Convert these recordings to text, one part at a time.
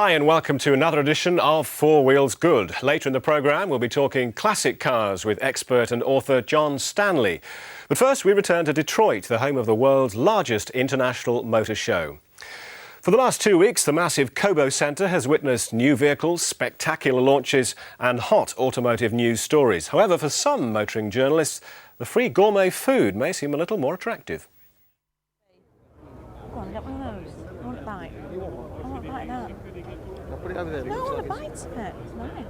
Hi and welcome to another edition of Four Wheels Good. Later in the programme we'll be talking classic cars with expert and author John Stanley. But first we return to Detroit, the home of the world's largest international motor show. For the last 2 weeks the massive Cobo Centre has witnessed new vehicles, spectacular launches and hot automotive news stories. However, for some motoring journalists the free gourmet food may seem a little more attractive. Go on, get one of those. I want a bite. I want a bite of that. I'll put it over there. No, I want a bite of it. It's nice.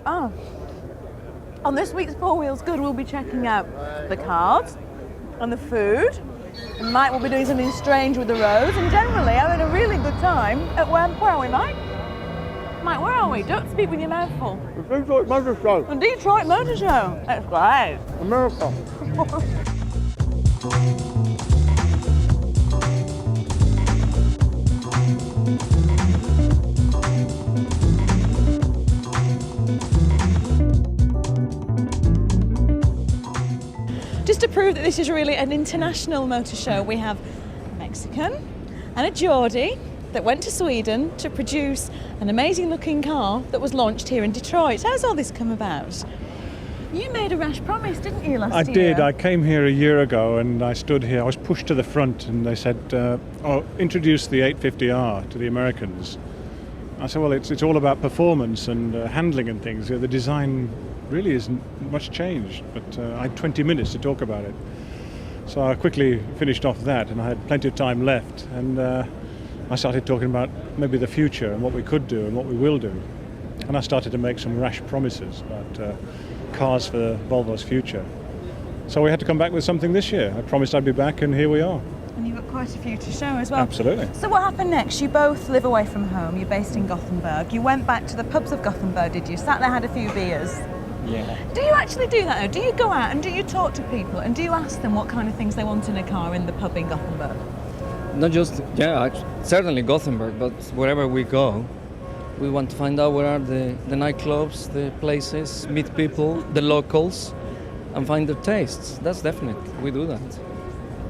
Oh. On this week's Four Wheels Good, we'll be checking out the cars and the food. And Mike will be doing something strange with the roads and generally having a really good time at where are we, Mike? Mike, where are we? Don't speak with your mouth full. The Detroit Motor Show. The Detroit Motor Show. That's great. America. Just to prove that this is really an international motor show, we have a Mexican and a Geordie that went to Sweden to produce an amazing looking car that was launched here in Detroit. How's all this come about? You made a rash promise, didn't you, last year? I did. I came here a year ago and I stood here. I was pushed to the front and they said, introduce the 850R to the Americans. I said, well, it's all about performance and handling and things. The design really isn't much changed, but I had 20 minutes to talk about it. So I quickly finished off that and I had plenty of time left. And I started talking about maybe the future and what we could do and what we will do. And I started to make some rash promises about cars for Volvo's future. So we had to come back with something this year. I promised I'd be back and here we are. And you've got quite a few to show as well. Absolutely. So what happened next? You both live away from home. You're based in Gothenburg. You went back to the pubs of Gothenburg, did you? Sat there, had a few beers. Yeah. Do you actually do that though? Do you go out and do you talk to people and do you ask them what kind of things they want in a car in the pub in Gothenburg? Not just, certainly Gothenburg, but wherever we go, we want to find out where are the nightclubs, the places, meet people, the locals, and find their tastes. That's definite. We do that.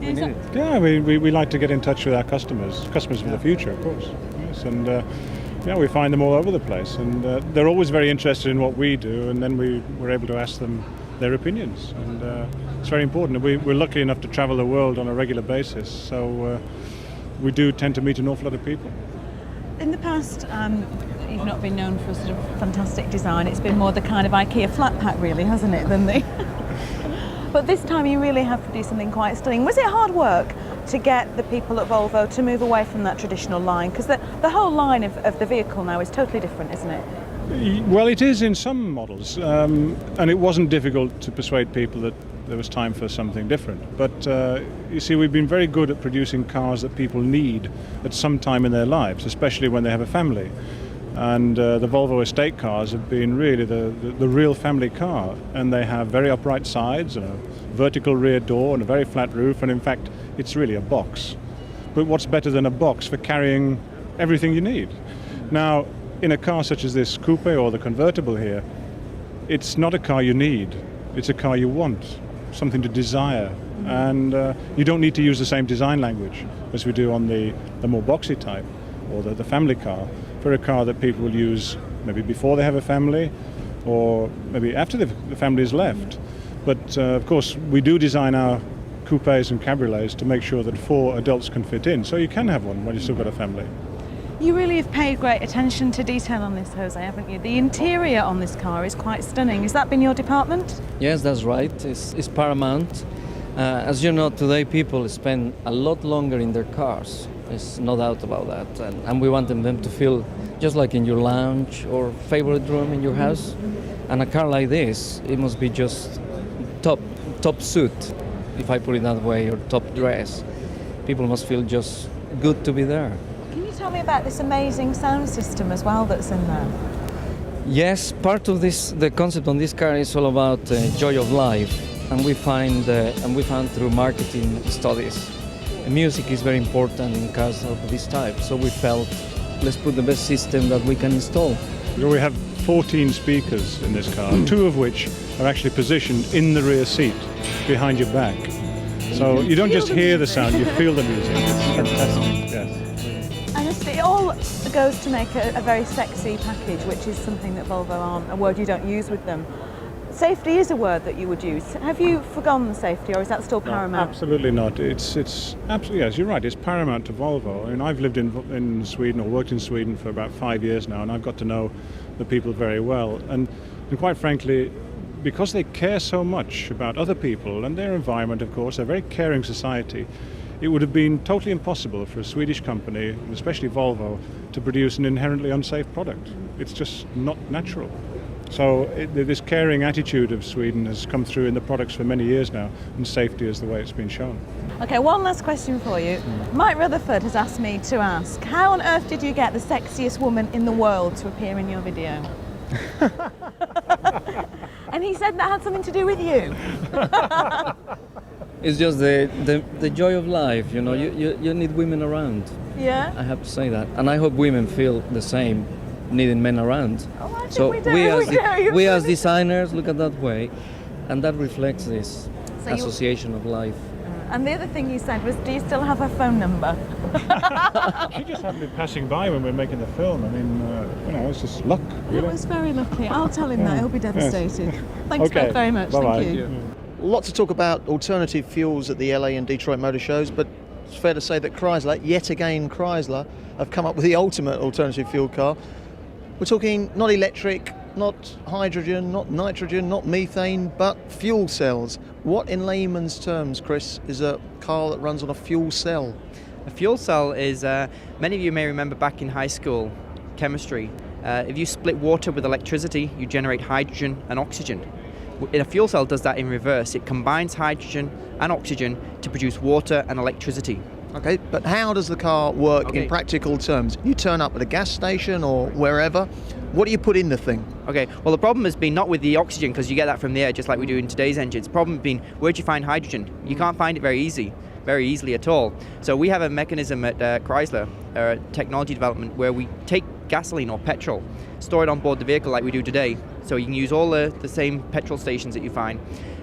We need it. Yeah, we like to get in touch with our customers for the future, of course. Yes, and we find them all over the place, and they're always very interested in what we do, and then we're able to ask them their opinions, and it's very important. We're lucky enough to travel the world on a regular basis, so we do tend to meet an awful lot of people. In the past, you've not been known for sort of fantastic design. It's been more the kind of IKEA flat pack, really, hasn't it, than the... But this time you really have produced something quite stunning. Was it hard work to get the people at Volvo to move away from that traditional line? Because the whole line of the vehicle now is totally different, isn't it? Well, it is in some models, and it wasn't difficult to persuade people that there was time for something different. But you see, we've been very good at producing cars that people need at some time in their lives, especially when they have a family. And the Volvo estate cars have been really the real family car, and they have very upright sides and a vertical rear door and a very flat roof, and in fact it's really a box. But what's better than a box for carrying everything you need? Now, in a car such as this coupe or the convertible here, it's not a car you need, it's a car you want, something to desire. And you don't need to use the same design language as we do on the more boxy type or the family car, for a car that people will use maybe before they have a family or maybe after the family is left. But of course we do design our coupes and cabriolets to make sure that 4 adults can fit in, so you can have one when you've still got a family. You really have paid great attention to detail on this, Jose, haven't you? The interior on this car is quite stunning. Has that been your department? Yes, that's right. It's paramount. As you know, today people spend a lot longer in their cars. There's no doubt about that. And we want them to feel just like in your lounge or favorite room in your house. And a car like this, it must be just top suit, if I put it that way, or top dress. People must feel just good to be there. Can you tell me about this amazing sound system as well that's in there? Yes, part of this, the concept on this car is all about joy of life. And we found through marketing studies, music is very important in cars of this type. So we felt, let's put the best system that we can install. We have 14 speakers in this car, 2 of which are actually positioned in the rear seat, behind your back. So you don't just hear the sound, you feel the music. It's fantastic, yes. all goes to make a very sexy package, which is something that Volvo aren't, a word you don't use with them. Safety is a word that you would use. Have you forgone safety, or is that still paramount? No, absolutely not. It's absolutely, yes, you're right. It's paramount to Volvo. I mean, I've lived in Sweden, or worked in Sweden for about 5 years now, and I've got to know the people very well. And quite frankly, because they care so much about other people and their environment, of course, they're a very caring society. It would have been totally impossible for a Swedish company, especially Volvo, to produce an inherently unsafe product. It's just not natural. So this caring attitude of Sweden has come through in the products for many years now, and safety is the way it's been shown. Okay, one last question for you. Mike Rutherford has asked me to ask, how on earth did you get the sexiest woman in the world to appear in your video? And he said that had something to do with you. It's just the joy of life, you know. You need women around. Yeah? I have to say that, and I hope women feel the same, needing men around. Oh, I think So we do. we as designers look at that way, and that reflects this So you- association of life. And the other thing you said was, do you still have her phone number? She just happened to be passing by when we were making the film. I mean, you know, it's just luck, It really. was very lucky. I'll tell him that. He'll be devastated. Thanks Okay. both very much. Bye-bye. Thank you. Lots of talk about alternative fuels at the LA and Detroit motor shows, but it's fair to say that Chrysler, yet again Chrysler, have come up with the ultimate alternative fuel car. We're talking not electric, not hydrogen, not nitrogen, not methane, but fuel cells. What, in layman's terms, Chris, is a car that runs on a fuel cell? A fuel cell is, many of you may remember back in high school chemistry, if you split water with electricity, you generate hydrogen and oxygen. A fuel cell does that in reverse. It combines hydrogen and oxygen to produce water and electricity. Okay, but how does the car work in practical terms? You turn up at a gas station or wherever. What do you put in the thing? Okay, well the problem has been not with the oxygen, because you get that from the air just like we do in today's engines. The problem has been, where do you find hydrogen? You can't find it very easily at all. So we have a mechanism at Chrysler, technology development, where we take gasoline or petrol, store it on board the vehicle like we do today, so you can use all the same petrol stations that you find,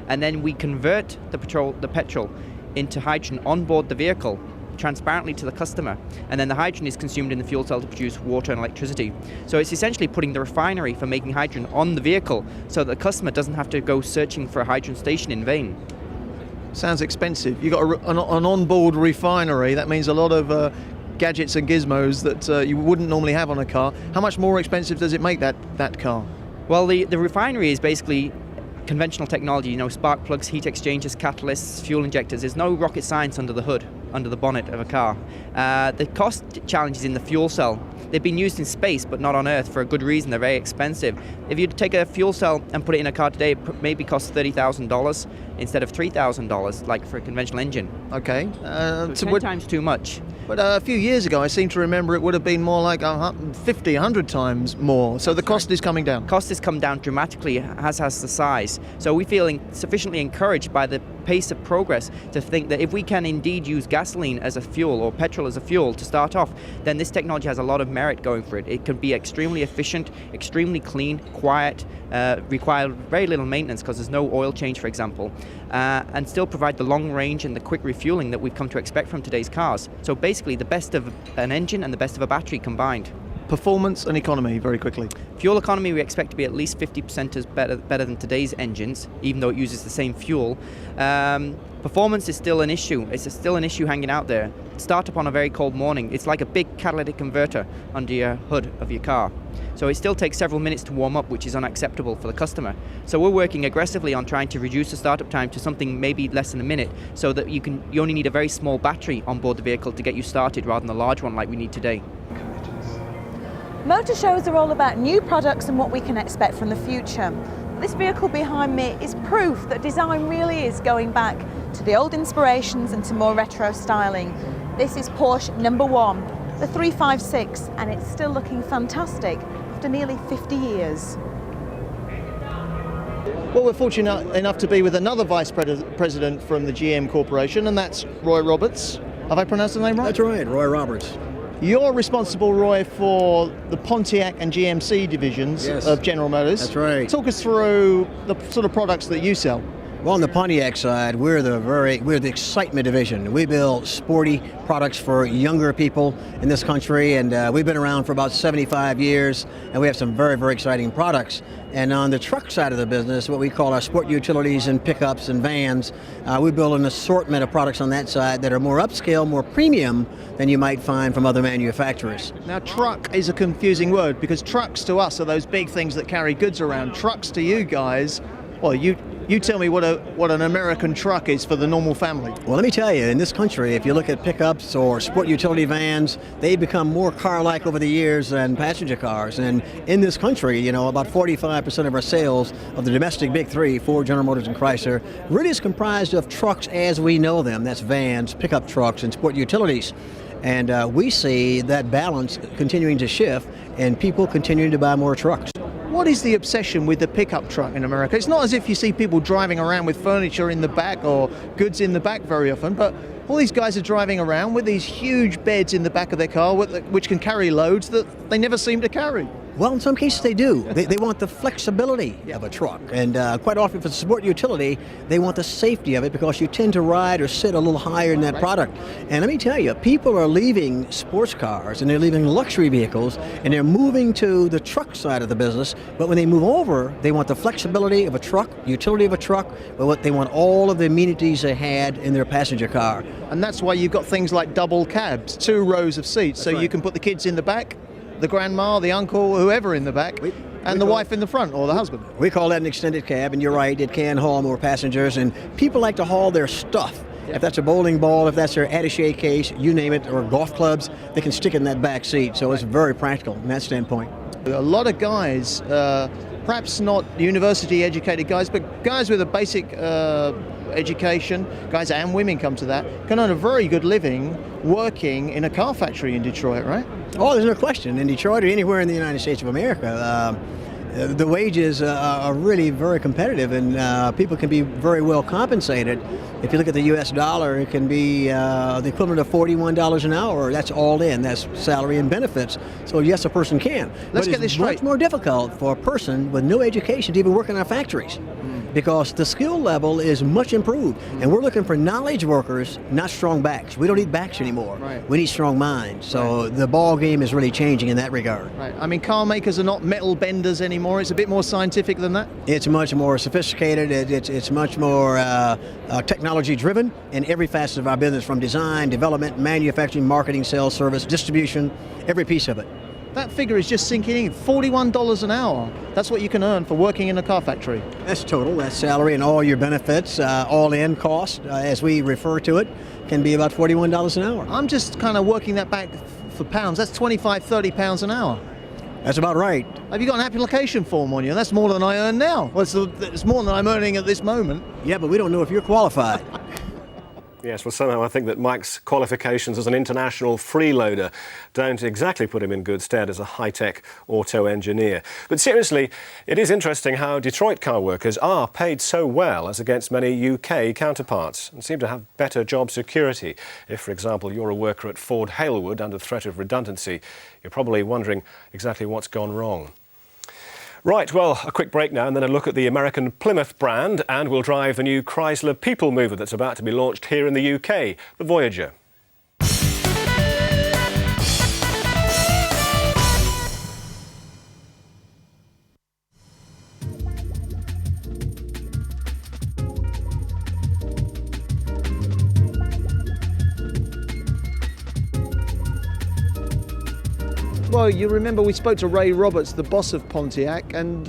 and then we convert the petrol into hydrogen on board the vehicle transparently to the customer, and then the hydrogen is consumed in the fuel cell to produce water and electricity. So it's essentially putting the refinery for making hydrogen on the vehicle, so that the customer doesn't have to go searching for a hydrogen station in vain. Sounds expensive. You've got an onboard refinery. That means a lot of gadgets and gizmos that you wouldn't normally have on a car. How much more expensive does it make that car? Well, the refinery is basically conventional technology, you know, spark plugs, heat exchangers, catalysts, fuel injectors. There's no rocket science under the hood, under the bonnet of a car. The cost challenge is in the fuel cell. They've been used in space, but not on Earth, for a good reason. They're very expensive. If you take a fuel cell and put it in a car today, it maybe costs $30,000 instead of $3,000, like for a conventional engine. Okay. So 10 times too much. But a few years ago, I seem to remember it would have been more like 50, 100 times more. So the cost is coming down. Cost has come down dramatically, as has the size. So we feel sufficiently encouraged by the pace of progress to think that if we can indeed use gasoline as a fuel or petrol as a fuel to start off, then this technology has a lot of merit going for it. It can be extremely efficient, extremely clean, quiet, require very little maintenance because there's no oil change, for example, and still provide the long range and the quick refueling that we've come to expect from today's cars. So basically the best of an engine and the best of a battery combined. Performance and economy, very quickly. Fuel economy we expect to be at least 50% better than today's engines, even though it uses the same fuel. Performance is still an issue. It's still an issue hanging out there. Start up on a very cold morning. It's like a big catalytic converter under your hood of your car. So it still takes several minutes to warm up, which is unacceptable for the customer. So we're working aggressively on trying to reduce the startup time to something maybe less than a minute, so that you only need a very small battery on board the vehicle to get you started rather than a large one like we need today. Motor shows are all about new products and what we can expect from the future. This vehicle behind me is proof that design really is going back to the old inspirations and to more retro styling. This is Porsche number 1, the 356, and it's still looking fantastic after nearly 50 years. Well, we're fortunate enough to be with another vice president from the GM Corporation, and that's Roy Roberts. Have I pronounced the name right? That's right, Roy Roberts. You're responsible, Roy, for the Pontiac and GMC divisions of General Motors. That's right. Talk us through the sort of products that you sell. Well, on the Pontiac side, we're the excitement division. We build sporty products for younger people in this country, and we've been around for about 75 years, and we have some very, very exciting products. And on the truck side of the business, what we call our sport utilities and pickups and vans, we build an assortment of products on that side that are more upscale, more premium than you might find from other manufacturers. Now, truck is a confusing word because trucks to us are those big things that carry goods around. Trucks to you guys, well, you tell me what an American truck is for the normal family. Well, let me tell you, in this country, if you look at pickups or sport utility vans, they become more car-like over the years than passenger cars. And in this country, you know, about 45% of our sales of the domestic big three, Ford, General Motors, and Chrysler, really is comprised of trucks as we know them. That's vans, pickup trucks, and sport utilities. And we see that balance continuing to shift and people continuing to buy more trucks. What is the obsession with the pickup truck in America? It's not as if you see people driving around with furniture in the back or goods in the back very often, but all these guys are driving around with these huge beds in the back of their car which can carry loads that they never seem to carry. Well, in some cases they do. They want the flexibility of a truck. And quite often for the sport utility, they want the safety of it because you tend to ride or sit a little higher in that product. And let me tell you, people are leaving sports cars and they're leaving luxury vehicles and they're moving to the truck side of the business. But when they move over, they want the flexibility of a truck, utility of a truck, but they want all of the amenities they had in their passenger car. And that's why you've got things like double cabs, 2 rows of seats, so you can put the kids in the back, the grandma, the uncle, whoever in the back, and the wife in the front, or the husband. We call that an extended cab, and you're right, it can haul more passengers, and people like to haul their stuff. If that's a bowling ball, if that's their attaché case, you name it, or golf clubs, they can stick it in that back seat, so it's very practical from that standpoint. A lot of guys, perhaps not university-educated guys, but guys with a basic education, guys and women come to that, can earn a very good living working in a car factory in Detroit, right? Oh, there's no question. In Detroit or anywhere in the United States of America, the wages are really very competitive, and people can be very well compensated. If you look at the U.S. dollar, it can be the equivalent of $41 an hour. That's all in. That's salary and benefits. So yes, a person can. Let's get this straight. It's much more difficult for a person with no education to even work in our factories. Because the skill level is much improved, and we're looking for knowledge workers, not strong backs. We don't need backs anymore. Right. We need strong minds. So the ball game is really changing in that regard. Right. I mean, car makers are not metal benders anymore. It's a bit more scientific than that. It's much more sophisticated. It's much more technology driven in every facet of our business, from design, development, manufacturing, marketing, sales, service, distribution, every piece of it. That figure is just sinking in. $41 an hour. That's what you can earn for working in a car factory. That's total. That's salary and all your benefits, all-in cost, as we refer to it, can be about $41 an hour. I'm just kind of working that back for pounds. That's 25, 30 pounds an hour. That's about right. Have you got an application form on you? That's more than I earn now. Well, it's more than I'm earning at this moment. Yeah, but we don't know if you're qualified. Yes, well, somehow I think that Mike's qualifications as an international freeloader don't exactly put him in good stead as a high-tech auto engineer. But seriously, it is interesting how Detroit car workers are paid so well as against many UK counterparts and seem to have better job security. If, for example, you're a worker at Ford Halewood under threat of redundancy, you're probably wondering exactly what's gone wrong. Right, well, a quick break now and then a look at the American Plymouth brand, and we'll drive the new Chrysler People Mover that's about to be launched here in the UK, the Voyager. Well, you remember we spoke to Ray Roberts, the boss of Pontiac, and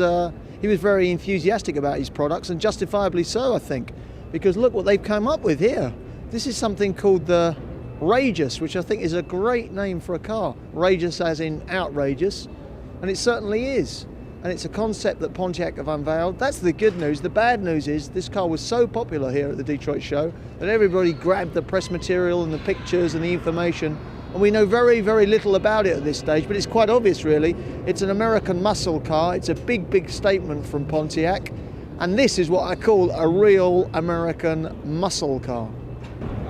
he was very enthusiastic about his products, and justifiably so, I think, because look what they've come up with here. This is something called the Rageous, which I think is a great name for a car. Rageous as in outrageous, and it certainly is. And it's a concept that Pontiac have unveiled. That's the good news. The bad news is this car was so popular here at the Detroit show that everybody grabbed the press material and the pictures and the information. And we know very, very little about it at this stage, but it's quite obvious, really. It's an American muscle car. It's a big, big statement from Pontiac. And this is what I call a real American muscle car.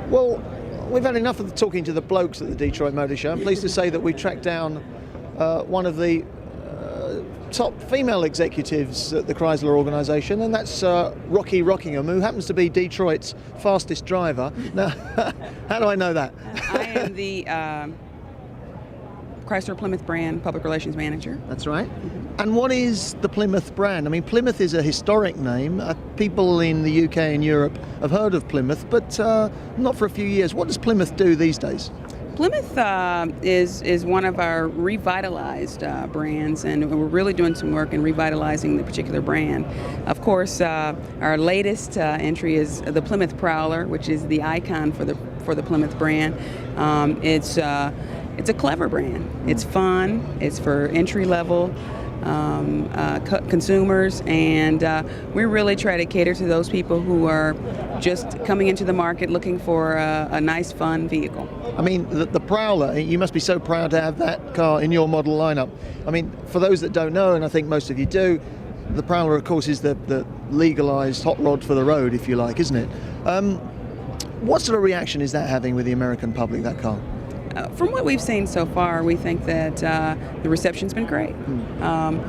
Well, we've had enough of talking to the blokes at the Detroit Motor Show. I'm pleased to say that we tracked down one of the top female executives at the Chrysler organisation, and that's Rocky Rockingham, who happens to be Detroit's fastest driver. Now, how do I know that? I am the Chrysler Plymouth brand public relations manager. That's right. And what is the Plymouth brand? I mean, Plymouth is a historic name. People in the UK and Europe have heard of Plymouth, but not for a few years. What does Plymouth do these days? Plymouth is one of our revitalized brands, and we're really doing some work in revitalizing the particular brand. Of course, our latest entry is the Plymouth Prowler, which is the icon for the Plymouth brand. It's a clever brand. It's fun. It's for entry level consumers, and we really try to cater to those people who are just coming into the market looking for a nice, fun vehicle. I mean, the Prowler, you must be so proud to have that car in your model lineup. I mean, for those that don't know, and I think most of you do, the Prowler, of course, is the legalized hot rod for the road, if you like, isn't it? What sort of reaction is that having with the American public, that car? From what we've seen so far, we think that the reception's been great.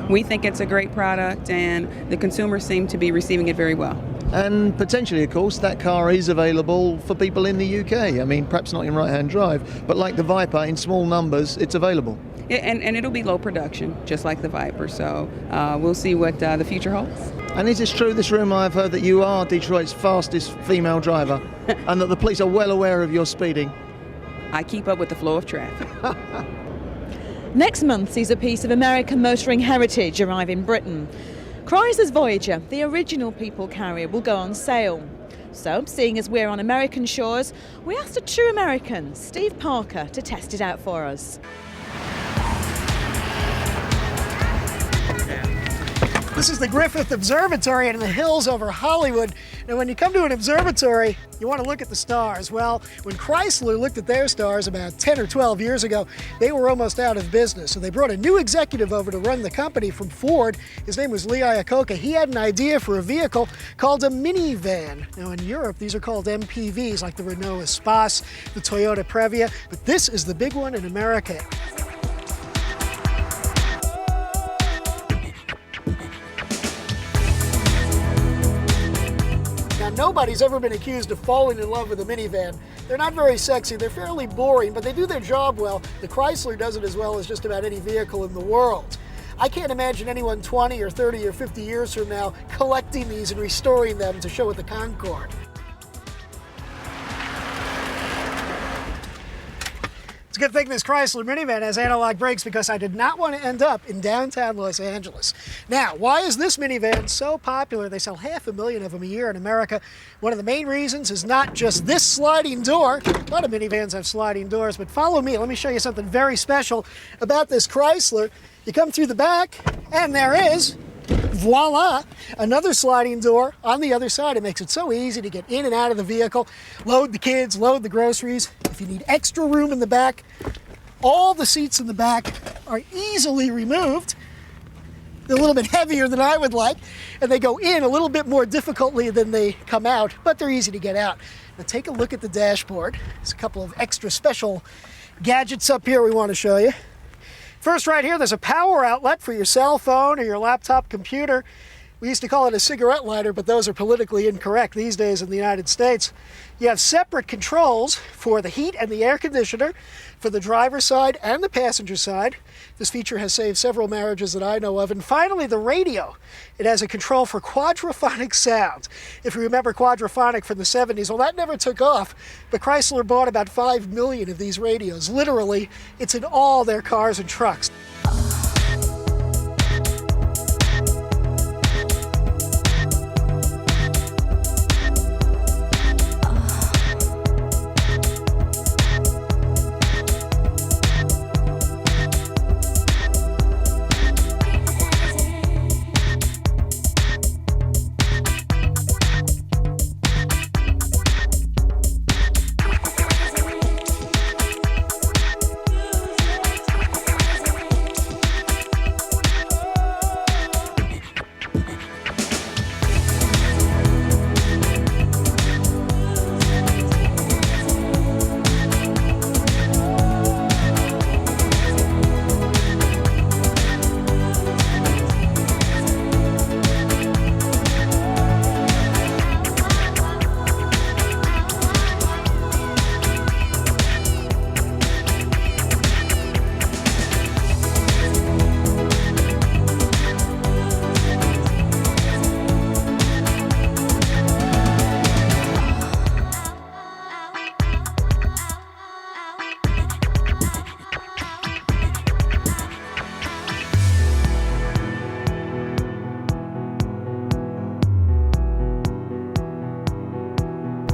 We think it's a great product, and the consumers seem to be receiving it very well. And potentially, of course, that car is available for people in the UK. I mean, perhaps not in right-hand drive, but like the Viper, in small numbers, it's available. And it'll be low production, just like the Viper, so we'll see what the future holds. And is this true, this rumour I've heard, that you are Detroit's fastest female driver, and that the police are well aware of your speeding? I keep up with the flow of traffic. Next month sees a piece of American motoring heritage arrive in Britain. Chrysler's Voyager, the original people carrier, will go on sale. So, seeing as we're on American shores, we asked a true American, Steve Parker, to test it out for us. This is the Griffith Observatory in the hills over Hollywood. Now, when you come to an observatory, you want to look at the stars. Well, when Chrysler looked at their stars about 10 or 12 years ago, they were almost out of business. So they brought a new executive over to run the company from Ford. His name was Lee Iacocca. He had an idea for a vehicle called a minivan. Now, in Europe, these are called MPVs, like the Renault Espace, the Toyota Previa. But this is the big one in America. Nobody's ever been accused of falling in love with a minivan. They're not very sexy, they're fairly boring, but they do their job well. The Chrysler does it as well as just about any vehicle in the world. I can't imagine anyone 20 or 30 or 50 years from now collecting these and restoring them to show at the Concorde. It's a good thing this Chrysler minivan has analog brakes, because I did not want to end up in downtown Los Angeles. Now, why is this minivan so popular? They sell 500,000 of them a year in America. One of the main reasons is not just this sliding door. A lot of minivans have sliding doors, but follow me. Let me show you something very special about this Chrysler. You come through the back, and there is, voila, another sliding door on the other side. It makes it so easy to get in and out of the vehicle, load the kids, load the groceries. If you need extra room in the back, all the seats in the back are easily removed. They're a little bit heavier than I would like, and they go in a little bit more difficultly than they come out, but they're easy to get out. Now take a look at the dashboard. There's a couple of extra special gadgets up here we want to show you. First, right here, there's a power outlet for your cell phone or your laptop computer. We used to call it a cigarette lighter, but those are politically incorrect these days in the United States. You have separate controls for the heat and the air conditioner for the driver's side and the passenger side. This feature has saved several marriages that I know of. And finally, the radio. It has a control for quadraphonic sound. If you remember quadraphonic from the 70s, well, that never took off, but Chrysler bought about 5 million of these radios. Literally, it's in all their cars and trucks.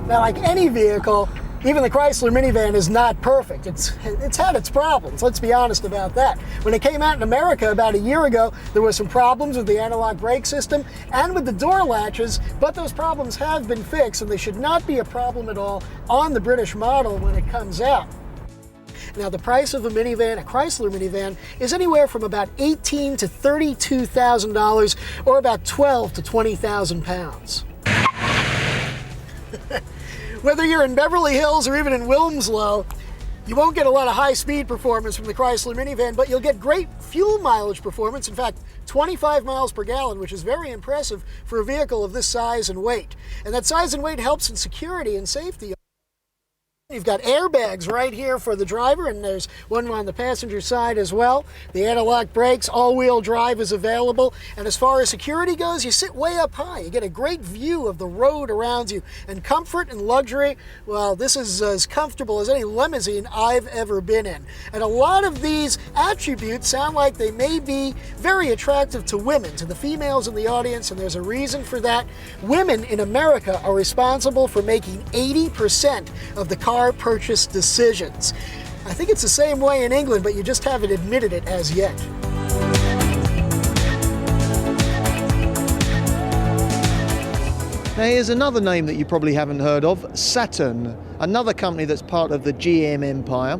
Now, like any vehicle, even the Chrysler minivan is not perfect. It's had its problems, let's be honest about that. When it came out in America about a year ago, there were some problems with the analog brake system and with the door latches, but those problems have been fixed, and they should not be a problem at all on the British model when it comes out. Now, the price of a minivan, a Chrysler minivan, is anywhere from about $18,000 to $32,000, or about 12 to 20,000 pounds. Whether you're in Beverly Hills or even in Wilmslow, you won't get a lot of high-speed performance from the Chrysler minivan, but you'll get great fuel mileage performance. In fact, 25 miles per gallon, which is very impressive for a vehicle of this size and weight. And that size and weight helps in security and safety. You've got airbags right here for the driver, and there's one on the passenger side as well. The anti-lock brakes, all-wheel drive is available. And as far as security goes, you sit way up high. You get a great view of the road around you. And comfort and luxury, well, this is as comfortable as any limousine I've ever been in. And a lot of these attributes sound like they may be very attractive to women, to the females in the audience, and there's a reason for that. Women in America are responsible for making 80% of the car purchase decisions. I think it's the same way in England, but you just haven't admitted it as yet. Now here's another name that you probably haven't heard of, Saturn, another company that's part of the GM empire.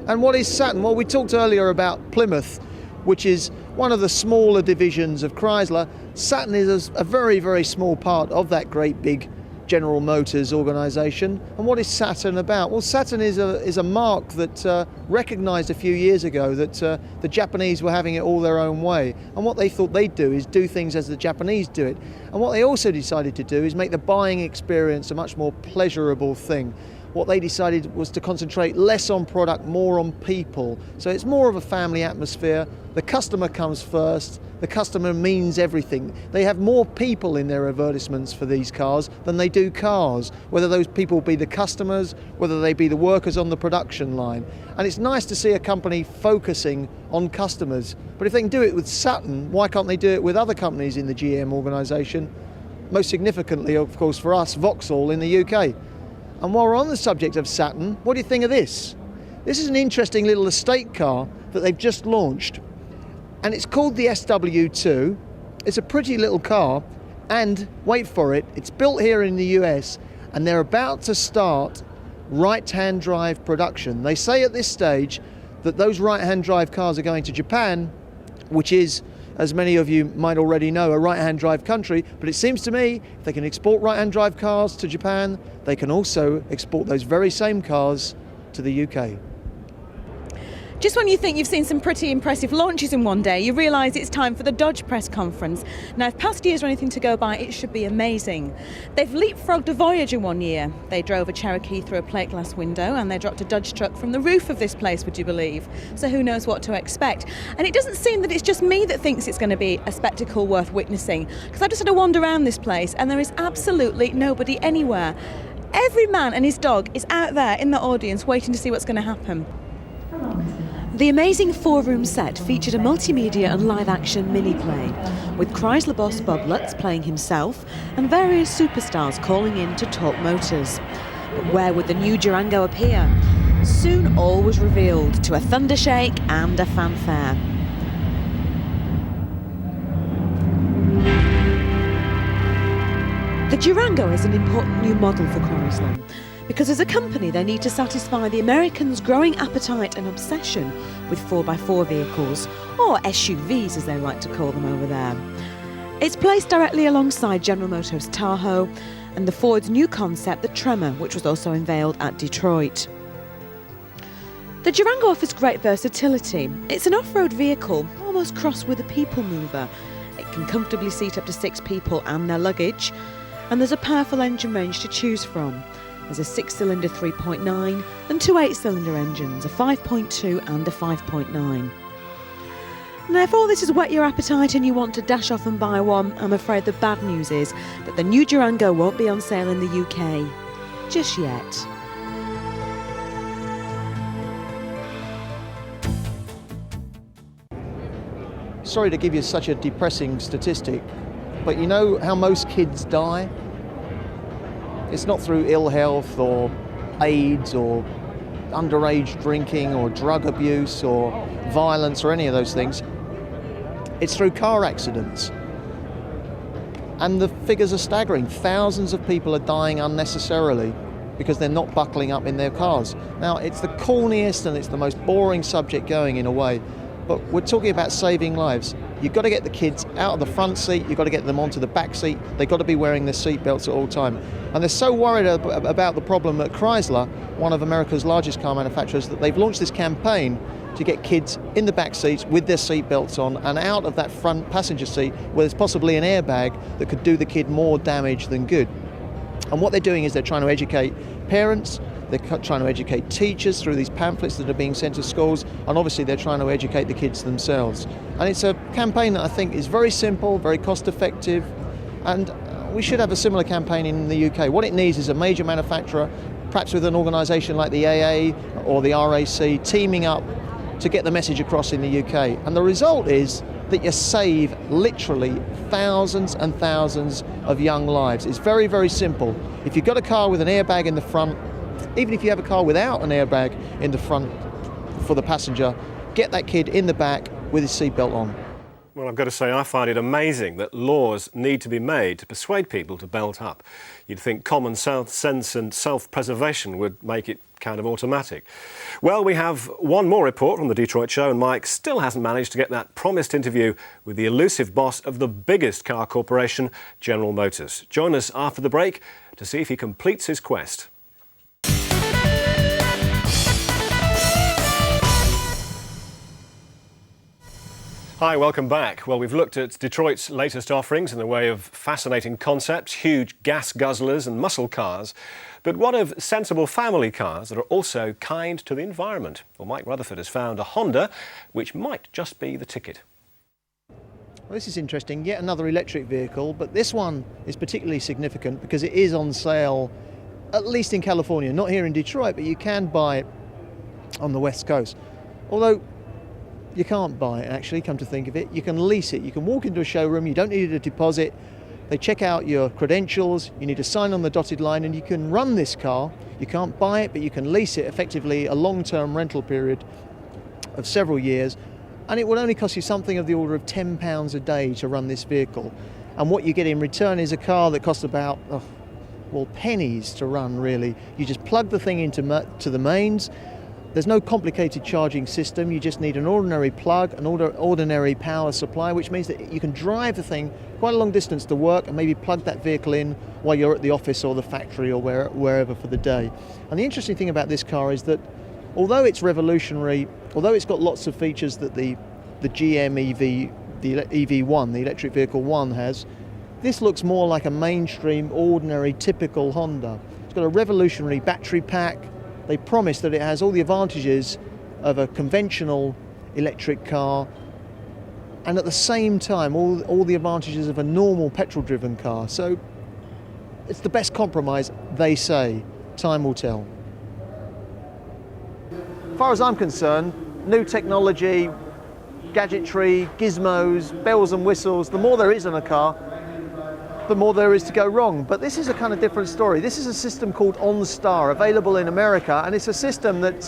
And what is Saturn? Well, we talked earlier about Plymouth, which is one of the smaller divisions of Chrysler. Saturn is a very, very small part of that great big General Motors organization. And what is Saturn about? Well, Saturn is a mark that recognized a few years ago that the Japanese were having it all their own way. And what they thought they'd do is do things as the Japanese do it. And what they also decided to do is make the buying experience a much more pleasurable thing. What they decided was to concentrate less on product, more on people. So it's more of a family atmosphere. The customer comes first. The customer means everything. They have more people in their advertisements for these cars than they do cars, whether those people be the customers, whether they be the workers on the production line. And it's nice to see a company focusing on customers. But if they can do it with Saturn, why can't they do it with other companies in the GM organisation? Most significantly, of course, for us, Vauxhall in the UK. And while we're on the subject of Saturn, what do you think of this? This is an interesting little estate car that they've just launched. And it's called the SW2. It's a pretty little car, and wait for it, it's built here in the US, and they're about to start right-hand drive production. They say at this stage that those right-hand drive cars are going to Japan, which is, as many of you might already know, a right-hand drive country, but it seems to me if they can export right-hand drive cars to Japan, they can also export those very same cars to the UK. Just when you think you've seen some pretty impressive launches in one day, you realise it's time for the Dodge press conference. Now, if past years are anything to go by, it should be amazing. They've leapfrogged a Voyager one year. They drove a Cherokee through a plate glass window, and they dropped a Dodge truck from the roof of this place, would you believe? So who knows what to expect? And it doesn't seem that it's just me that thinks it's going to be a spectacle worth witnessing, because I just had a wander around this place and there is absolutely nobody anywhere. Every man and his dog is out there in the audience waiting to see what's going to happen. The amazing four-room set featured a multimedia and live-action mini-play, with Chrysler boss Bob Lutz playing himself and various superstars calling in to talk motors. But where would the new Durango appear? Soon all was revealed to a thundershake and a fanfare. The Durango is an important new model for Chrysler, because as a company they need to satisfy the Americans' growing appetite and obsession with 4x4 vehicles, or SUVs as they like to call them over there. It's placed directly alongside General Motors' Tahoe and the Ford's new concept, the Tremor, which was also unveiled at Detroit. The Durango offers great versatility. It's an off-road vehicle, almost crossed with a people mover. It can comfortably seat up to 6 people and their luggage, and there's a powerful engine range to choose from. There's a 6-cylinder 3.9 and 2 8-cylinder engines, a 5.2 and a 5.9. Now, if all this has whet your appetite and you want to dash off and buy one, I'm afraid the bad news is that the new Durango won't be on sale in the UK just yet. Sorry to give you such a depressing statistic, but you know how most kids die? It's not through ill health or AIDS or underage drinking or drug abuse or violence or any of those things. It's through car accidents. And the figures are staggering. Thousands of people are dying unnecessarily because they're not buckling up in their cars. Now, it's the corniest and it's the most boring subject going in a way, but we're talking about saving lives. You've got to get the kids out of the front seat, you've got to get them onto the back seat, they've got to be wearing their seat belts at all time. And they're so worried about the problem at Chrysler, one of America's largest car manufacturers, that they've launched this campaign to get kids in the back seats with their seat belts on and out of that front passenger seat where there's possibly an airbag that could do the kid more damage than good. And what they're doing is they're trying to educate parents, they're trying to educate teachers through these pamphlets that are being sent to schools, and obviously they're trying to educate the kids themselves. And it's a campaign that I think is very simple, very cost effective, and we should have a similar campaign in the UK. What it needs is a major manufacturer, perhaps with an organisation like the AA or the RAC, teaming up to get the message across in the UK. And the result is that you save literally thousands and thousands of young lives. It's very, very simple. If you've got a car with an airbag in the front, even if you have a car without an airbag in the front for the passenger, get that kid in the back with his seatbelt on. Well, I've got to say, I find it amazing that laws need to be made to persuade people to belt up. You'd think common sense and self-preservation would make it kind of automatic. Well, we have one more report from the Detroit show, and Mike still hasn't managed to get that promised interview with the elusive boss of the biggest car corporation, General Motors. Join us after the break to see if he completes his quest. Hi, welcome back. Well, we've looked at Detroit's latest offerings in the way of fascinating concepts, huge gas guzzlers and muscle cars. But what of sensible family cars that are also kind to the environment? Well, Mike Rutherford has found a Honda which might just be the ticket. Well, this is interesting. Yet another electric vehicle, but this one is particularly significant because it is on sale, at least in California. Not here in Detroit, but you can buy it on the West Coast. Although you can't buy it, actually, come to think of it. You can lease it. You can walk into a showroom, you don't need a deposit. They check out your credentials, you need to sign on the dotted line, and you can run this car. You can't buy it, but you can lease it, effectively a long-term rental period of several years, and it will only cost you something of the order of £10 a day to run this vehicle. And what you get in return is a car that costs about, well, pennies to run, really. You just plug the thing into the mains. There's no complicated charging system. You just need an ordinary plug, an ordinary power supply, which means that you can drive the thing quite a long distance to work and maybe plug that vehicle in while you're at the office or the factory or wherever for the day. And the interesting thing about this car is that although it's revolutionary, although it's got lots of features that the GM EV, the EV1, the electric vehicle 1 has, this looks more like a mainstream, ordinary, typical Honda. It's got a revolutionary battery pack. They promise that it has all the advantages of a conventional electric car, and at the same time all the advantages of a normal petrol-driven car. So it's the best compromise, they say. Time will tell. As far as I'm concerned, new technology, gadgetry, gizmos, bells and whistles, the more there is in a car, the more there is to go wrong. But this is a kind of different story. This is a system called OnStar, available in America, and it's a system that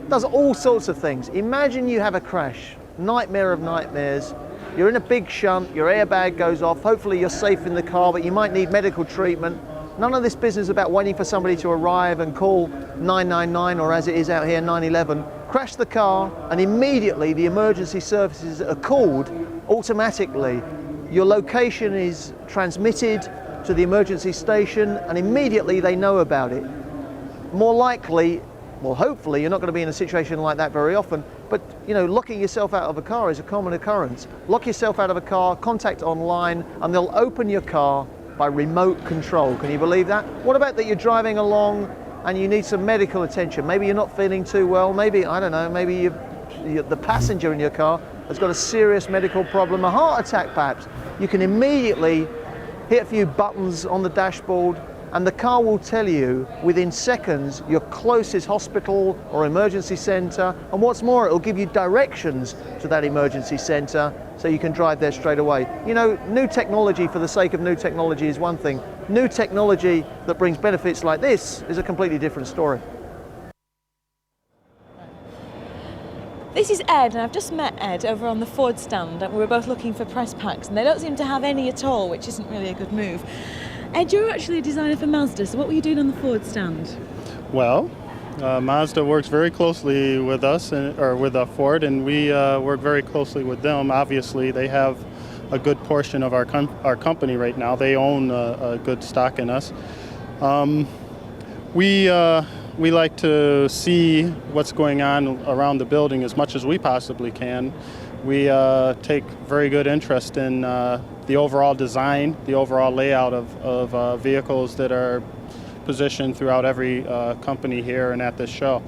does all sorts of things. Imagine you have a crash, nightmare of nightmares. You're in a big shunt, your airbag goes off, hopefully you're safe in the car, but you might need medical treatment. None of this business about waiting for somebody to arrive and call 999, or as it is out here, 911. Crash the car, and immediately the emergency services are called automatically. Your location is transmitted to the emergency station, and immediately they know about it. More likely, well, hopefully, you're not going to be in a situation like that very often, but, you know, locking yourself out of a car is a common occurrence. Lock yourself out of a car, contact online, and they'll open your car by remote control. Can you believe that? What about that you're driving along and you need some medical attention? Maybe you're not feeling too well, maybe, I don't know, maybe the passenger in your car has got a serious medical problem, a heart attack perhaps. You can immediately hit a few buttons on the dashboard and the car will tell you within seconds your closest hospital or emergency centre, and what's more, it'll give you directions to that emergency centre so you can drive there straight away. You know, new technology for the sake of new technology is one thing. New technology that brings benefits like this is a completely different story. This is Ed, and I've just met Ed over on the Ford stand, and we were both looking for press packs, and they don't seem to have any at all, which isn't really a good move. Ed, you're actually a designer for Mazda, so what were you doing on the Ford stand? Well, Mazda works very closely with us, or with Ford, and we work very closely with them. Obviously, they have a good portion of our company right now. They own a good stock in us. We like to see what's going on around the building as much as we possibly can. We take very good interest in the overall design, the overall layout of vehicles that are positioned throughout every company here and at this show.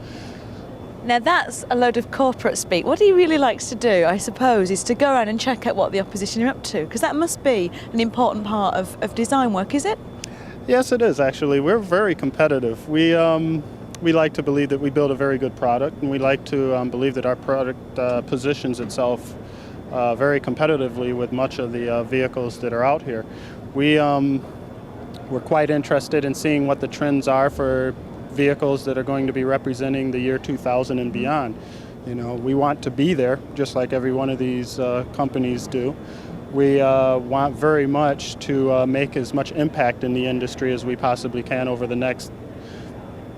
Now that's a load of corporate speak. What he really likes to do, I suppose, is to go around and check out what the opposition are up to, because that must be an important part of design work, is it? Yes, it is actually. We're very competitive. We like to believe that we build a very good product, and we like to believe that our product positions itself very competitively with much of the vehicles that are out here. We're quite interested in seeing what the trends are for vehicles that are going to be representing the year 2000 and beyond. You know, we want to be there, just like every one of these companies do. We want very much to make as much impact in the industry as we possibly can over the next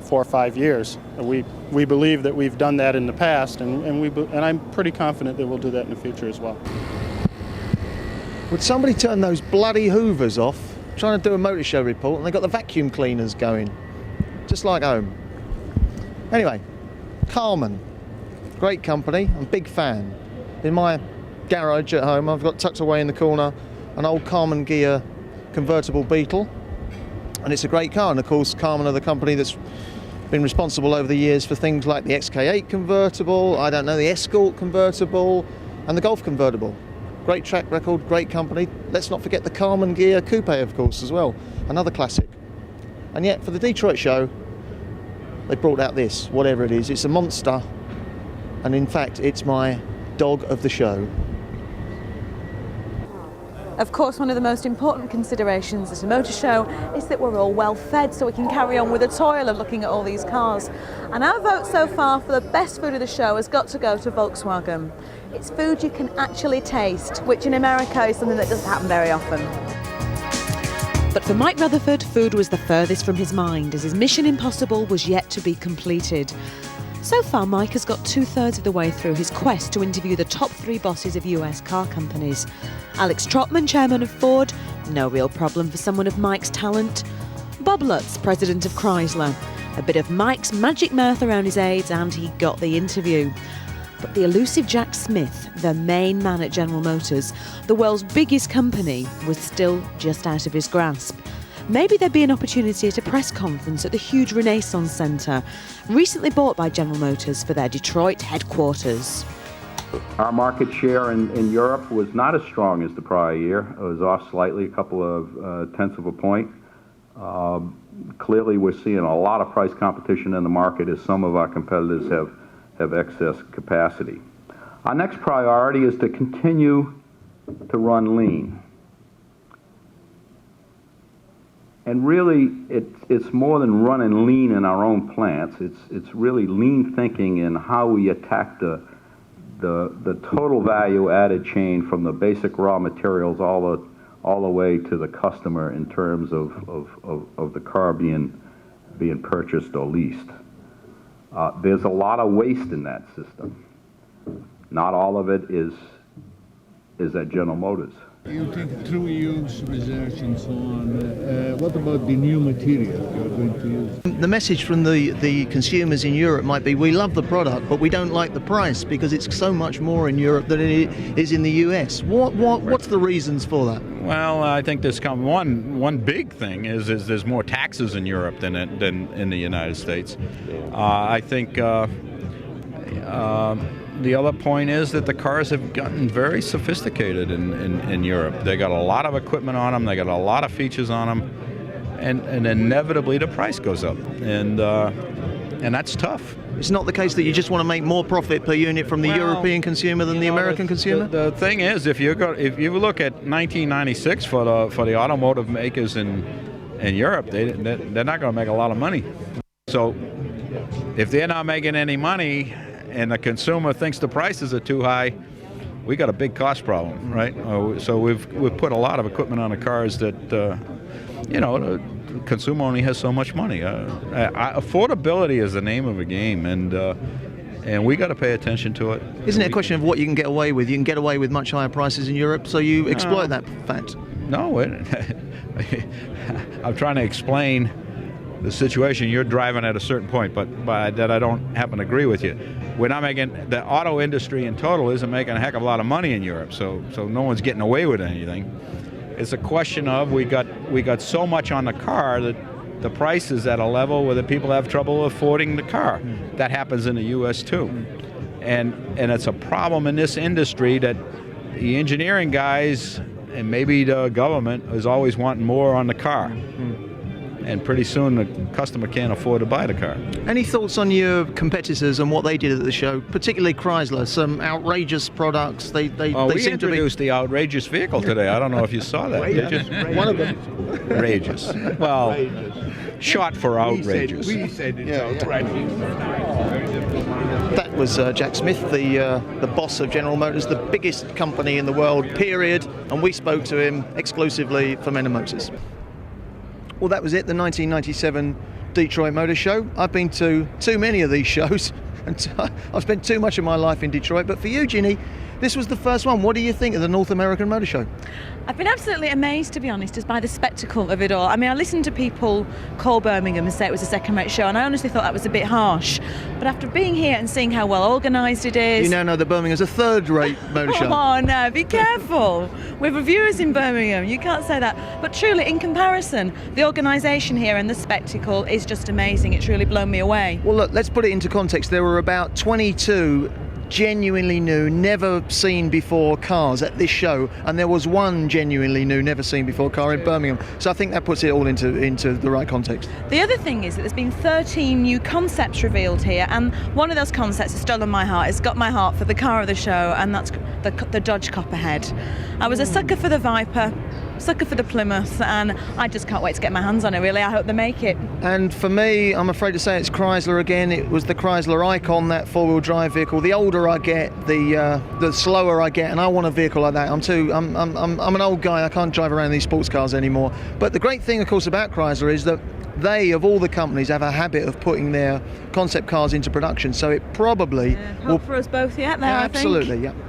4 or 5 years. We believe that we've done that in the past, and I'm pretty confident that we'll do that in the future as well. Would somebody turn those bloody hoovers off? I'm trying to do a motor show report, and they've got the vacuum cleaners going, just like home. Anyway, Carman, great company, I'm a big fan. In my garage at home, I've got tucked away in the corner an old Carman gear convertible Beetle, and it's a great car. And of course, Carman are the company that's been responsible over the years for things like the XK8 convertible, I don't know, the Escort convertible, and the Golf convertible. Great track record, great company. Let's not forget the Carman gear coupe, of course, as well, another classic. And yet, for the Detroit show, they brought out this, whatever it is. It's a monster, and in fact, it's my dog of the show. Of course, one of the most important considerations at a motor show is that we're all well fed, so we can carry on with the toil of looking at all these cars. And our vote so far for the best food of the show has got to go to Volkswagen. It's food you can actually taste, which in America is something that doesn't happen very often. But for Mike Rutherford, food was the furthest from his mind, as his mission impossible was yet to be completed. So far, Mike has got 2/3 of the way through his quest to interview the top 3 bosses of US car companies. Alex Trotman, chairman of Ford, no real problem for someone of Mike's talent. Bob Lutz, president of Chrysler. A bit of Mike's magic mouth around his aides and he got the interview. But the elusive Jack Smith, the main man at General Motors, the world's biggest company, was still just out of his grasp. Maybe there'd be an opportunity at a press conference at the huge Renaissance Centre, recently bought by General Motors for their Detroit headquarters. Our market share in Europe was not as strong as the prior year. It was off slightly, a couple of tenths of a point. Clearly, we're seeing a lot of price competition in the market as some of our competitors have excess capacity. Our next priority is to continue to run lean. And really, it's more than running lean in our own plants. It's really lean thinking in how we attack the total value added chain from the basic raw materials all the way to the customer in terms of the car being purchased or leased. There's a lot of waste in that system. Not all of it is at General Motors. You take through use research and so on. What about the new material you're going to use? The message from the consumers in Europe might be, we love the product, but we don't like the price because it's so much more in Europe than it is in the US. What's the reasons for that? Well, I think there's one big thing is there's more taxes in Europe than in the United States. I think the other point is that the cars have gotten very sophisticated in Europe. They got a lot of equipment on them, they got a lot of features on them, and inevitably the price goes up, and that's tough. It's not the case that you just want to make more profit per unit from the European consumer than the American consumer? The thing is, if you look at 1996 for the automotive makers in In Europe, they're not going to make a lot of money. So if they're not making any money and the consumer thinks the prices are too high, we got a big cost problem, right? So we've put a lot of equipment on the cars that, you know, the consumer only has so much money. Affordability is the name of the game, and we got to pay attention to it. Isn't it a question of what you can get away with? You can get away with much higher prices in Europe, so you exploit that fact. No, I'm trying to explain the situation. You're driving at a certain point, but that I don't happen to agree with you. We're not making, the auto industry in total isn't making a heck of a lot of money in Europe, so no one's getting away with anything. It's a question of we got so much on the car that the price is at a level where the people have trouble affording the car. That happens in the U.S. too. And it's a problem in this industry that the engineering guys and maybe the government is always wanting more on the car. And pretty soon the customer can't afford to buy the car. Any thoughts on your competitors and what they did at the show, particularly Chrysler? Some outrageous products. They we seem to be introduced the outrageous vehicle today. I don't know if you saw that. Did you? one of them. Outrageous. Well, short for outrageous. We said it's outrageous. That was Jack Smith, the boss of General Motors, the biggest company in the world, period. And we spoke to him exclusively for Men and Motors. Well, that was it, the 1997 Detroit Motor Show. I've been to too many of these shows, and I've spent too much of my life in Detroit. But for you, Ginny, this was the first one. What do you think of the North American Motor Show? I've been absolutely amazed, to be honest, just by the spectacle of it all. I mean, I listened to people call Birmingham and say it was a second-rate show, and I honestly thought that was a bit harsh. But after being here and seeing how well organised it is... You now know that Birmingham's a third-rate motor show. Oh, no, be careful. We're reviewers in Birmingham, you can't say that. But truly, in comparison, the organisation here and the spectacle is just amazing. It's really blown me away. Well, look, let's put it into context. There were about 22 genuinely new, never seen before cars at this show, and there was one genuinely new, never seen before car in Birmingham. So I think that puts it all into the right context. The other thing is that there's been 13 new concepts revealed here, and one of those concepts has stolen my heart. It's got my heart for the car of the show, and that's the Dodge Copperhead. I was a sucker for the Viper, sucker for the Plymouth, and I just can't wait to get my hands on it, really. I hope they make it. And for me, I'm afraid to say it's Chrysler again. It was the Chrysler Icon, that four-wheel drive vehicle. The older I get, the slower I get, and I want a vehicle like that. I'm an old guy. I can't drive around these sports cars anymore. But the great thing, of course, about Chrysler is that they, of all the companies, have a habit of putting their concept cars into production. So it probably will... for us both yet there, absolutely, I think. yeah.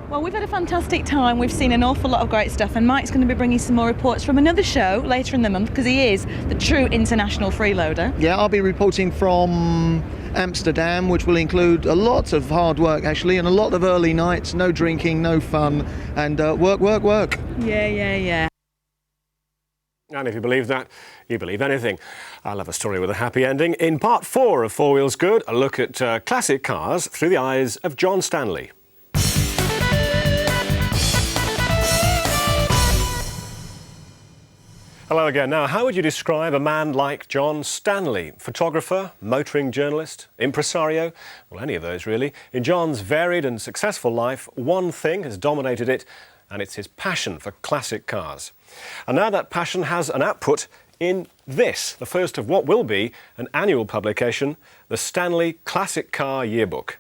Well, we've had a fantastic time. We've seen an awful lot of great stuff, and Mike's going to be bringing some more reports from another show later in the month, because he is the true international freeloader. Yeah, I'll be reporting from Amsterdam, which will include a lot of hard work, actually, and a lot of early nights, no drinking, no fun, and work. Yeah. And if you believe that, you believe anything. I love a story with a happy ending. In part 4 of Four Wheels Good, a look at classic cars through the eyes of John Stanley. Hello again. Now, how would you describe a man like John Stanley? Photographer, motoring journalist, impresario? Well, any of those, really. In John's varied and successful life, one thing has dominated it, and it's his passion for classic cars. And now that passion has an output in this, the first of what will be an annual publication, the Stanley Classic Car Yearbook.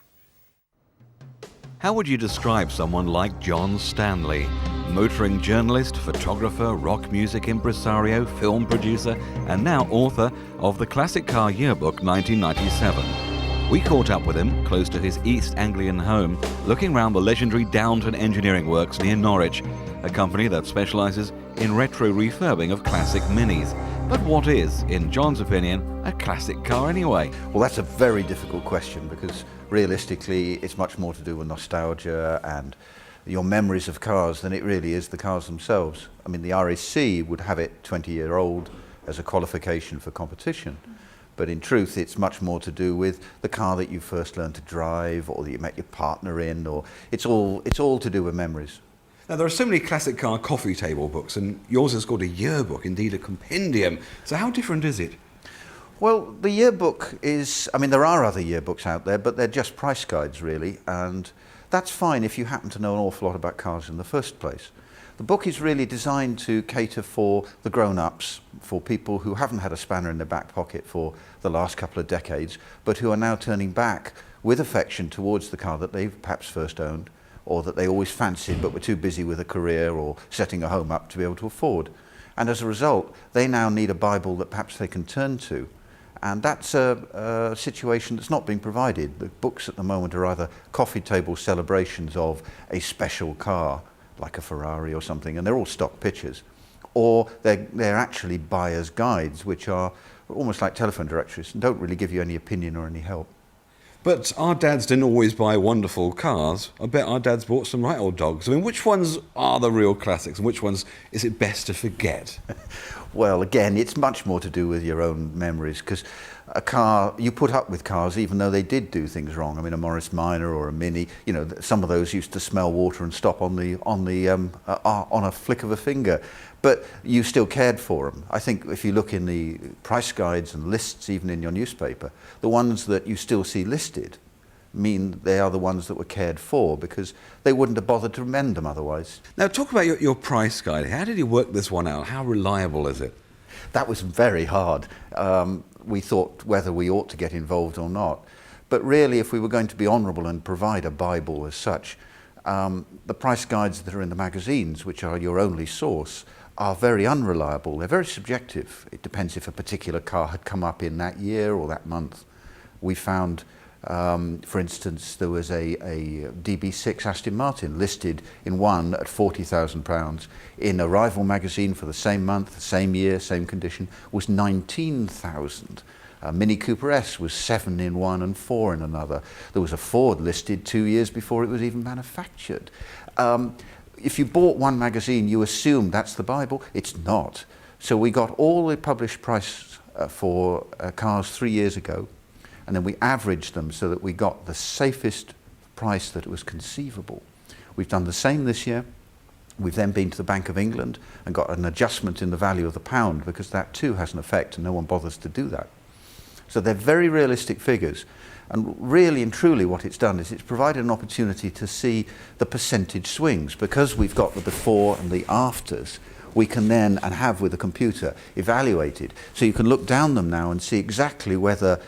How would you describe someone like John Stanley? Motoring journalist, photographer, rock music impresario, film producer, and now author of the Classic Car Yearbook 1997. We caught up with him close to his East Anglian home, looking round the legendary Downton Engineering Works near Norwich, a company that specialises in retro refurbing of classic Minis. But what is, in John's opinion, a classic car anyway? Well, that's a very difficult question, because realistically it's much more to do with nostalgia and your memories of cars than it really is the cars themselves. I mean, the RAC would have it 20-year-old as a qualification for competition, but in truth it's much more to do with the car that you first learned to drive, or that you met your partner in, or it's all to do with memories. Now, there are so many classic car coffee table books, and yours is called a yearbook, indeed a compendium. So how different is it? Well, the yearbook is, I mean, there are other yearbooks out there, but they're just price guides, really, and that's fine if you happen to know an awful lot about cars in the first place. The book is really designed to cater for the grown-ups, for people who haven't had a spanner in their back pocket for the last couple of decades, but who are now turning back with affection towards the car that they've perhaps first owned, or that they always fancied but were too busy with a career or setting a home up to be able to afford. And as a result, they now need a Bible that perhaps they can turn to. And that's a situation that's not being provided. The books at the moment are either coffee table celebrations of a special car, like a Ferrari or something, and they're all stock pictures, or they're actually buyer's guides, which are almost like telephone directories and don't really give you any opinion or any help. But our dads didn't always buy wonderful cars. I bet our dads bought some right old dogs. I mean, which ones are the real classics and which ones is it best to forget? Well, again, it's much more to do with your own memories, because a car, you put up with cars even though they did do things wrong. I mean, a Morris Minor or a Mini, you know, some of those used to smell water and stop on a flick of a finger, but you still cared for them. I think if you look in the price guides and lists, even in your newspaper, the ones that you still see listed mean they are the ones that were cared for, because they wouldn't have bothered to mend them otherwise. Now, talk about your price guide. How did you work this one out? How reliable is it? That was very hard. We thought whether we ought to get involved or not. But really, if we were going to be honourable and provide a Bible as such, the price guides that are in the magazines, which are your only source, are very unreliable. They're very subjective. It depends if a particular car had come up in that year or that month. We found, for instance, there was a DB6 Aston Martin listed in one at £40,000. In a rival magazine for the same month, same year, same condition, was 19,000. Mini Cooper S was 7 in one and 4 in another. There was a Ford listed 2 years before it was even manufactured. If you bought one magazine, you assume that's the Bible. It's not. So we got all the published price for cars 3 years ago, and then we averaged them so that we got the safest price that was conceivable. We've done the same this year. We've then been to the Bank of England and got an adjustment in the value of the pound, because that too has an effect and no one bothers to do that. So they're very realistic figures. And really and truly what it's done is it's provided an opportunity to see the percentage swings. Because we've got the before and the afters, we can then, and have with the computer, evaluated. So you can look down them now and see exactly whether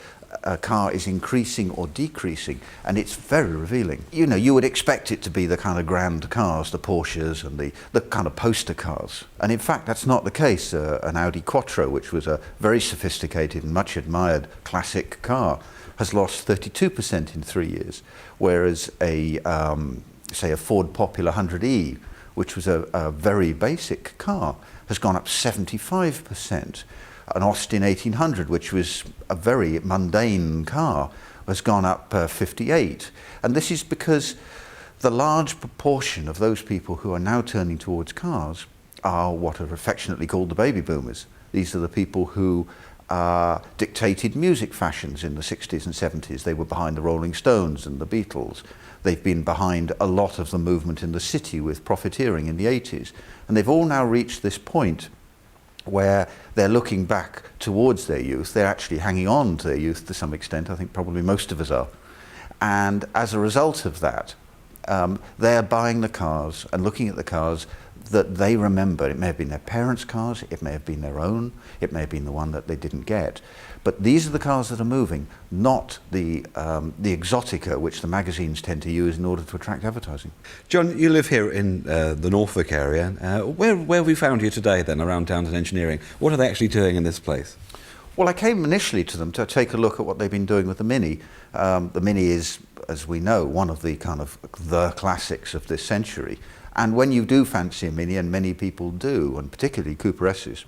a car is increasing or decreasing, and it's very revealing. You know, you would expect it to be the kind of grand cars, the Porsches and the kind of poster cars. And in fact, that's not the case. An Audi Quattro, which was a very sophisticated and much admired classic car, has lost 32% in 3 years, whereas say a Ford Popular 100E, which was a very basic car, has gone up 75%. An Austin 1800, which was a very mundane car, has gone up 58. And this is because the large proportion of those people who are now turning towards cars are what are affectionately called the baby boomers. These are the people who dictated music fashions in the 60s and 70s. They were behind the Rolling Stones and the Beatles. They've been behind a lot of the movement in the city with profiteering in the 80s. And they've all now reached this point where they're looking back towards their youth. They're actually hanging on to their youth to some extent. I think probably most of us are. And as a result of that, they're buying the cars and looking at the cars that they remember. It may have been their parents' cars, it may have been their own, it may have been the one that they didn't get. But these are the cars that are moving, not the exotica which the magazines tend to use in order to attract advertising. John, you live here in the Norfolk area. Where have we found you today then, around Downton Engineering? What are they actually doing in this place? Well, I came initially to them to take a look at what they've been doing with the Mini. The Mini is, as we know, one of the kind of the classics of this century. And when you do fancy a Mini, and many people do, and particularly Cooper S's,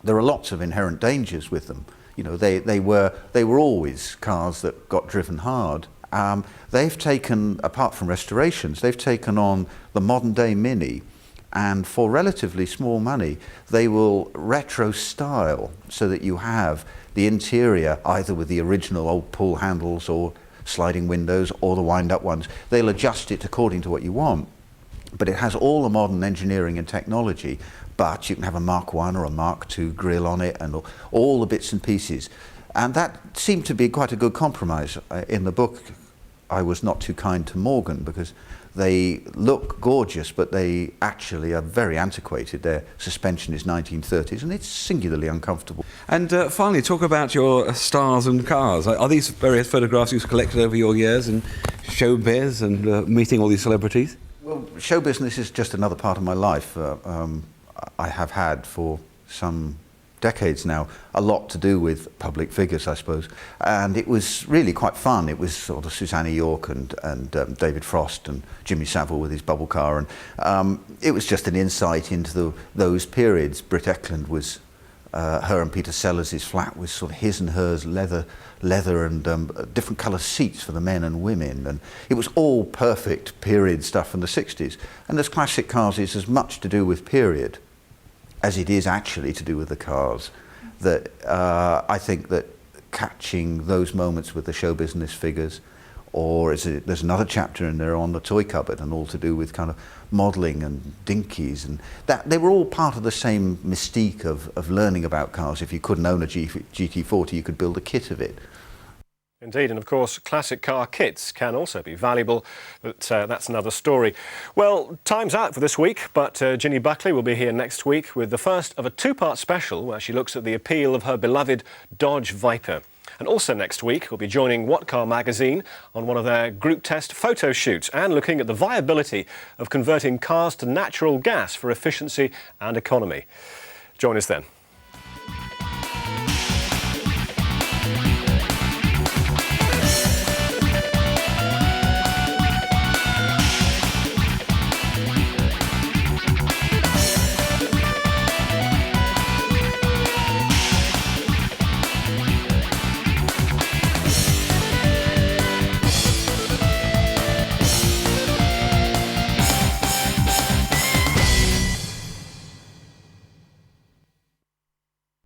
there are lots of inherent dangers with them. You know, they were always cars that got driven hard. They've taken, apart from restorations, they've taken on the modern day Mini, and for relatively small money, they will retro style so that you have the interior either with the original old pull handles or sliding windows or the wind-up ones. They'll adjust it according to what you want. But it has all the modern engineering and technology, but you can have a Mark I or a Mark II grille on it and all the bits and pieces. And that seemed to be quite a good compromise. In the book, I was not too kind to Morgan, because they look gorgeous, but they actually are very antiquated. Their suspension is 1930s, and it's singularly uncomfortable. And finally, talk about your stars and cars. Are these various photographs you've collected over your years in showbiz and meeting all these celebrities? Well, show business is just another part of my life. I have had for some decades now a lot to do with public figures, I suppose, and it was really quite fun. It was sort of Susanna York and David Frost and Jimmy Savile with his bubble car, and it was just an insight into those periods. Britt Ekland was her and Peter Sellers' flat was sort of his and hers, leather and different colour seats for the men and women, and it was all perfect period stuff from the 60s. And as classic cars is as much to do with period as it is actually to do with the cars, that I think that catching those moments with the show business figures, or there's another chapter in there on the toy cupboard and all to do with kind of modelling and dinkies, and that they were all part of the same mystique of learning about cars. If you couldn't own a GT40, you could build a kit of it. Indeed, and of course classic car kits can also be valuable, but that's another story. Well, time's out for this week, but Ginny Buckley will be here next week with the first of a two-part special where she looks at the appeal of her beloved Dodge Viper. And also next week we'll be joining What Car magazine on one of their group test photo shoots and looking at the viability of converting cars to natural gas for efficiency and economy. Join us then.